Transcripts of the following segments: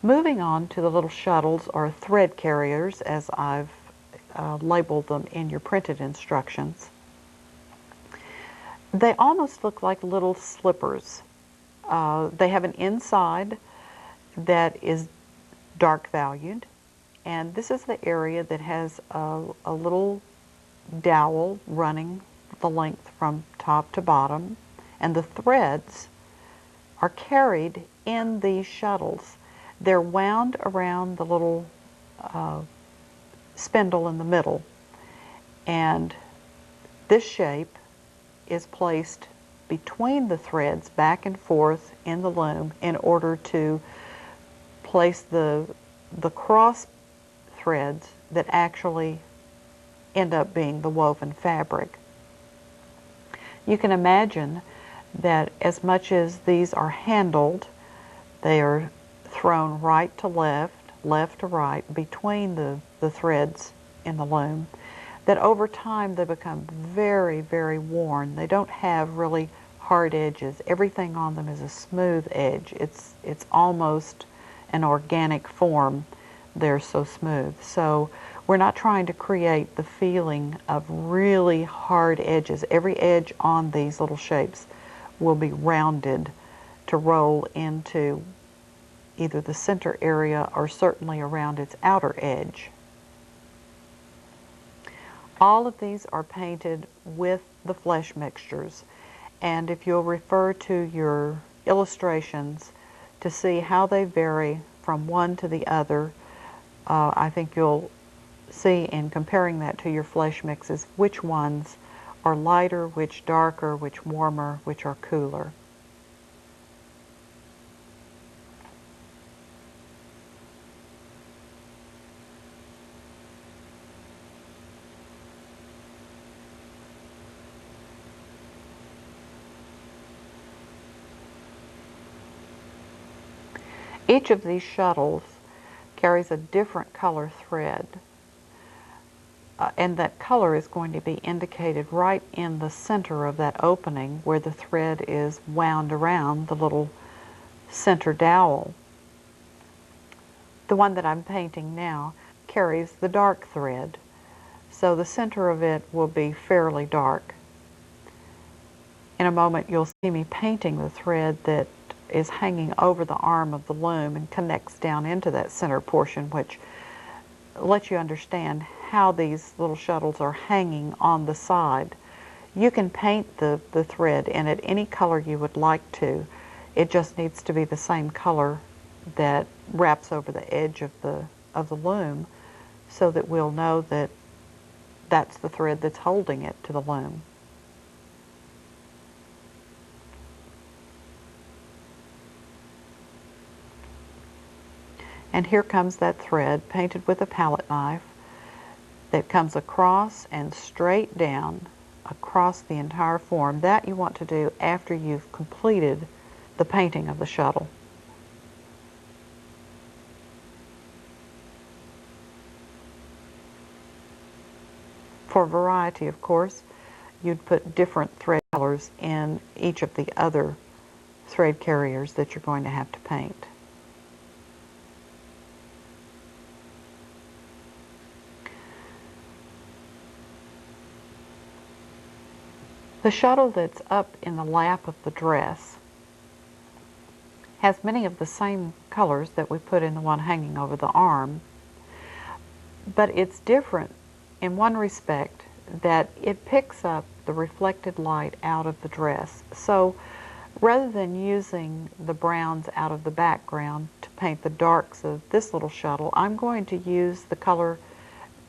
Moving on to the little shuttles, or thread carriers, as I've labeled them in your printed instructions. They almost look like little slippers. They have an inside that is dark valued, and this is the area that has a little dowel running the length from top to bottom, and the threads are carried in these shuttles. They're wound around the little spindle in the middle, and this shape is placed between the threads back and forth in the loom in order to place the cross threads that actually end up being the woven fabric. You can imagine that as much as these are handled, they are thrown right to left, left to right, between the threads in the loom, that over time they become very, very worn. They don't have really hard edges. Everything on them is a smooth edge. It's almost an organic form. They're so smooth. So we're not trying to create the feeling of really hard edges. Every edge on these little shapes will be rounded to roll into either the center area or certainly around its outer edge. All of these are painted with the flesh mixtures, and if you'll refer to your illustrations to see how they vary from one to the other, I think you'll see in comparing that to your flesh mixes which ones are lighter, which darker, which warmer, which are cooler. Each of these shuttles carries a different color thread, and that color is going to be indicated right in the center of that opening where the thread is wound around the little center dowel. The one that I'm painting now carries the dark thread, so the center of it will be fairly dark. In a moment you'll see me painting the thread that is hanging over the arm of the loom and connects down into that center portion, which lets you understand how these little shuttles are hanging on the side. You can paint the thread in it any color you would like to. It just needs to be the same color that wraps over the edge of the loom, so that we'll know that that's the thread that's holding it to the loom. And here comes that thread painted with a palette knife that comes across and straight down across the entire form. That you want to do after you've completed the painting of the shuttle. For variety, of course, you'd put different thread colors in each of the other thread carriers that you're going to have to paint. The shuttle that's up in the lap of the dress has many of the same colors that we put in the one hanging over the arm, but it's different in one respect, that it picks up the reflected light out of the dress. So rather than using the browns out of the background to paint the darks of this little shuttle, I'm going to use the color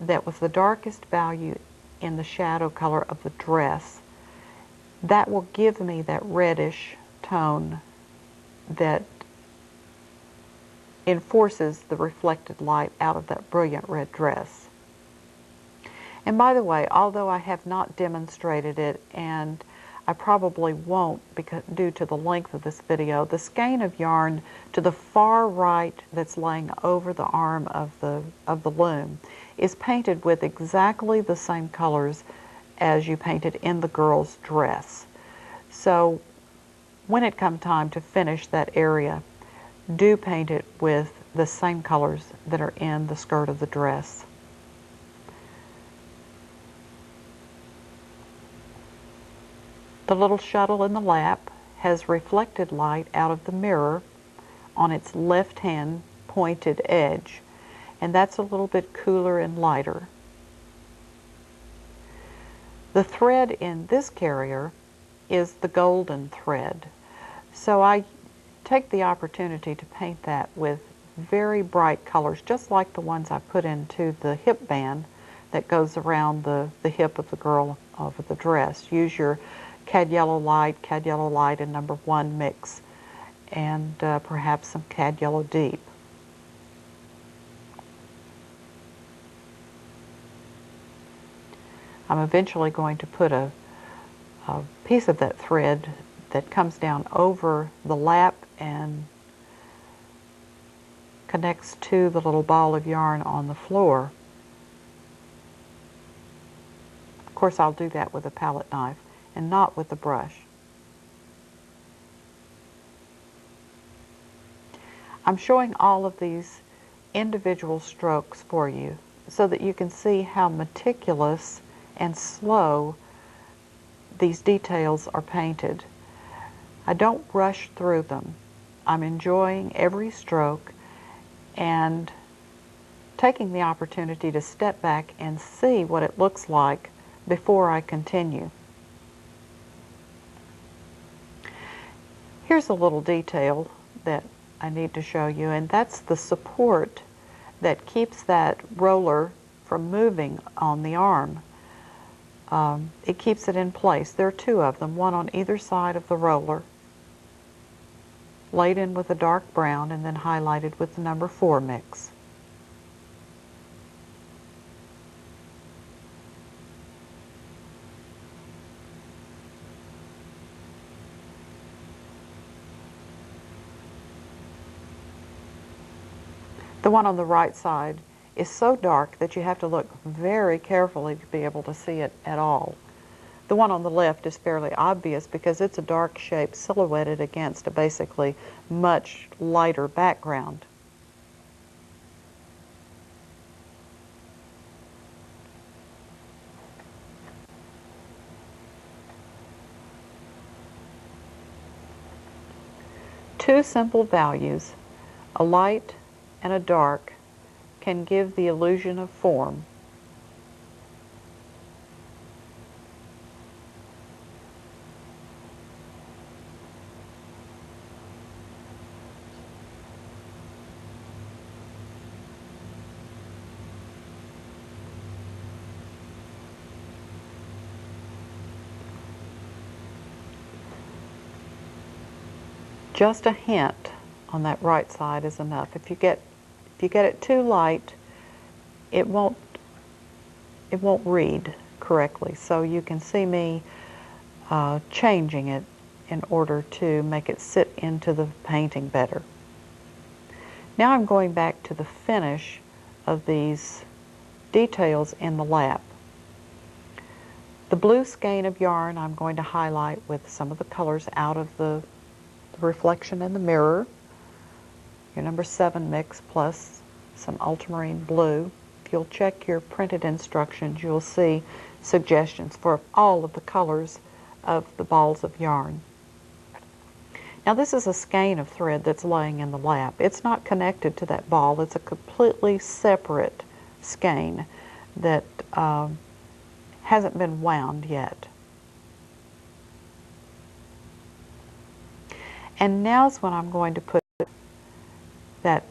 that was the darkest value in the shadow color of the dress. That will give me that reddish tone that enforces the reflected light out of that brilliant red dress. And by the way, although I have not demonstrated it, and I probably won't because due to the length of this video, the skein of yarn to the far right that's laying over the arm of the loom is painted with exactly the same colors as you painted in the girl's dress. So when it comes time to finish that area, do paint it with the same colors that are in the skirt of the dress. The little shuttle in the lap has reflected light out of the mirror on its left-hand pointed edge, and that's a little bit cooler and lighter. The thread in this carrier is the golden thread, so I take the opportunity to paint that with very bright colors, just like the ones I put into the hip band that goes around the hip of the girl over the dress. Use your Cad Yellow Light, and number 1 mix, and perhaps some Cad Yellow Deep. I'm eventually going to put a piece of that thread that comes down over the lap and connects to the little ball of yarn on the floor. Of course, I'll do that with a palette knife and not with a brush. I'm showing all of these individual strokes for you so that you can see how meticulous and slow these details are painted. I don't rush through them. I'm enjoying every stroke and taking the opportunity to step back and see what it looks like before I continue. Here's a little detail that I need to show you, and that's the support that keeps that roller from moving on the arm. It keeps it in place. There are 2 of them, one on either side of the roller, laid in with a dark brown and then highlighted with the number 4 mix. The one on the right side is so dark that you have to look very carefully to be able to see it at all. The one on the left is fairly obvious because it's a dark shape silhouetted against a basically much lighter background. Two simple values, a light and a dark, can give the illusion of form. Just a hint on that right side is enough. If you get it too light, it won't read correctly. So you can see me changing it in order to make it sit into the painting better. Now I'm going back to the finish of these details in the lap. The blue skein of yarn I'm going to highlight with some of the colors out of the reflection in the mirror. Your number 7 mix plus some ultramarine blue. If you'll check your printed instructions, you'll see suggestions for all of the colors of the balls of yarn. Now this is a skein of thread that's laying in the lap. It's not connected to that ball. It's a completely separate skein that hasn't been wound yet. And now's when I'm going to put that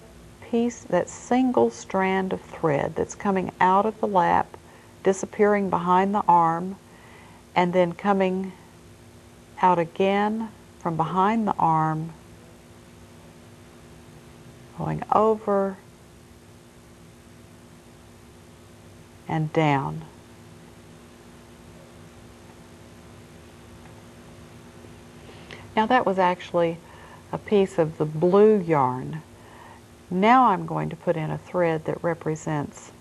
piece, that single strand of thread that's coming out of the lap, disappearing behind the arm, and then coming out again from behind the arm, going over and down. Now that was actually a piece of the blue yarn. Now I'm going to put in a thread that represents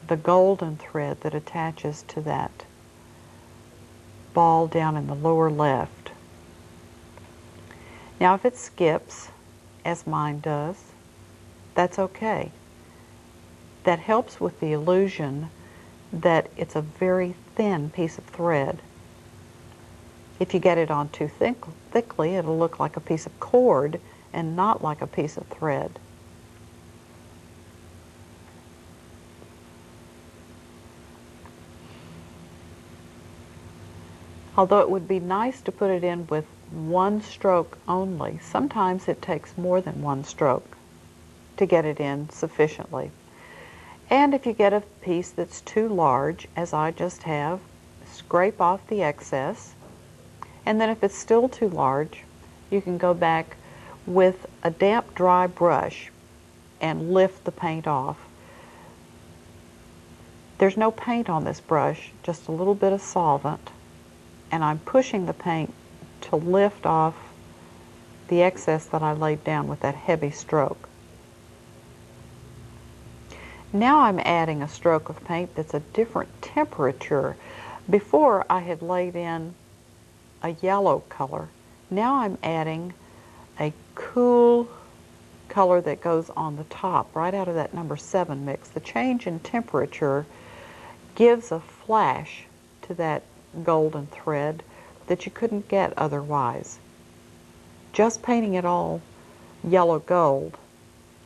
the golden thread that attaches to that ball down in the lower left. Now if it skips, as mine does, That's okay. That helps with the illusion that it's a very thin piece of thread. If you get it on too thickly, it'll look like a piece of cord and not like a piece of thread. Although it would be nice to put it in with one stroke only, sometimes it takes more than one stroke to get it in sufficiently. And if you get a piece that's too large, as I just have, scrape off the excess. And then if it's still too large, you can go back with a damp, dry brush and lift the paint off. There's no paint on this brush, just a little bit of solvent. And I'm pushing the paint to lift off the excess that I laid down with that heavy stroke. Now I'm adding a stroke of paint that's a different temperature. Before I had laid in a yellow color. Now I'm adding a cool color that goes on the top, right out of that number 7 mix. The change in temperature gives a flash to that golden thread that you couldn't get otherwise. Just painting it all yellow gold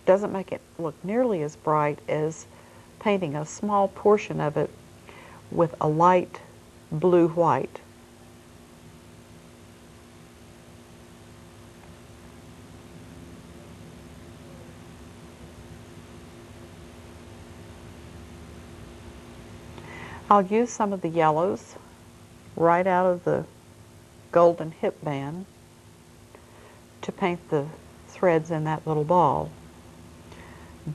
doesn't make it look nearly as bright as painting a small portion of it with a light blue-white. I'll use some of the yellows right out of the golden hip band to paint the threads in that little ball.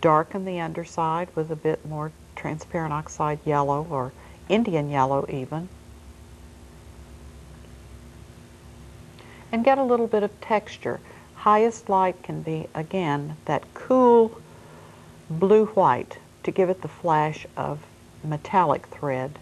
Darken the underside with a bit more transparent oxide yellow, or Indian yellow even, and get a little bit of texture. Highest light can be, again, that cool blue-white to give it the flash of metallic thread.